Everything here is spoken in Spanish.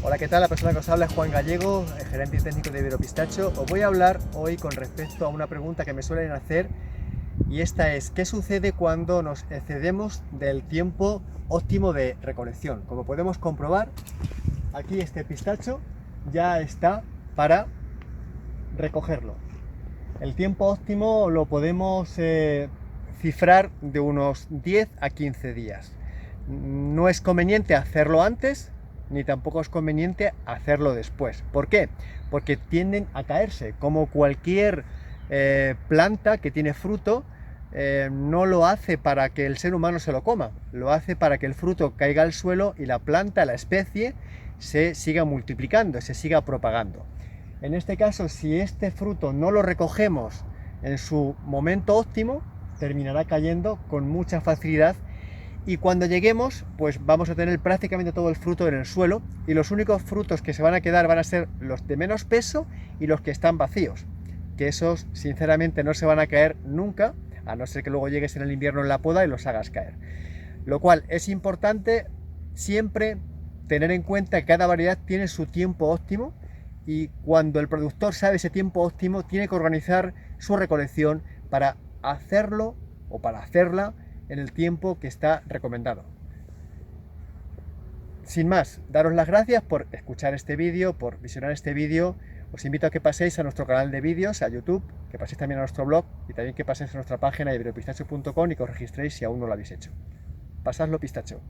Hola, ¿qué tal? La persona que os habla es Juan Gallego, gerente y técnico de Iberopistacho. Os voy a hablar hoy con respecto a una pregunta que me suelen hacer, y esta es: ¿qué sucede cuando nos excedemos del tiempo óptimo de recolección? Como podemos comprobar, aquí este pistacho ya está para recogerlo. El tiempo óptimo lo podemos cifrar de unos 10 a 15 días. No es conveniente hacerlo antes, ni tampoco es conveniente hacerlo después. ¿Por qué? Porque tienden a caerse, como cualquier planta que tiene fruto. No lo hace para que el ser humano se lo coma, lo hace para que el fruto caiga al suelo y la planta, la especie, se siga multiplicando, se siga propagando. En este caso, si este fruto no lo recogemos en su momento óptimo, terminará cayendo con mucha facilidad, y cuando lleguemos, pues vamos a tener prácticamente todo el fruto en el suelo, y los únicos frutos que se van a quedar van a ser los de menos peso y los que están vacíos, que esos sinceramente no se van a caer nunca, a no ser que luego llegues en el invierno en la poda y los hagas caer. Lo cual es importante siempre tener en cuenta que cada variedad tiene su tiempo óptimo, y cuando el productor sabe ese tiempo óptimo, tiene que organizar su recolección para hacerlo o para hacerla en el tiempo que está recomendado. Sin más, daros las gracias por escuchar este vídeo, por visionar este vídeo. Os invito a que paséis a nuestro canal de vídeos, a YouTube, que paséis también a nuestro blog, y también que paséis a nuestra página iberopistacho.com y que os registréis si aún no lo habéis hecho. Pasadlo, pistacho.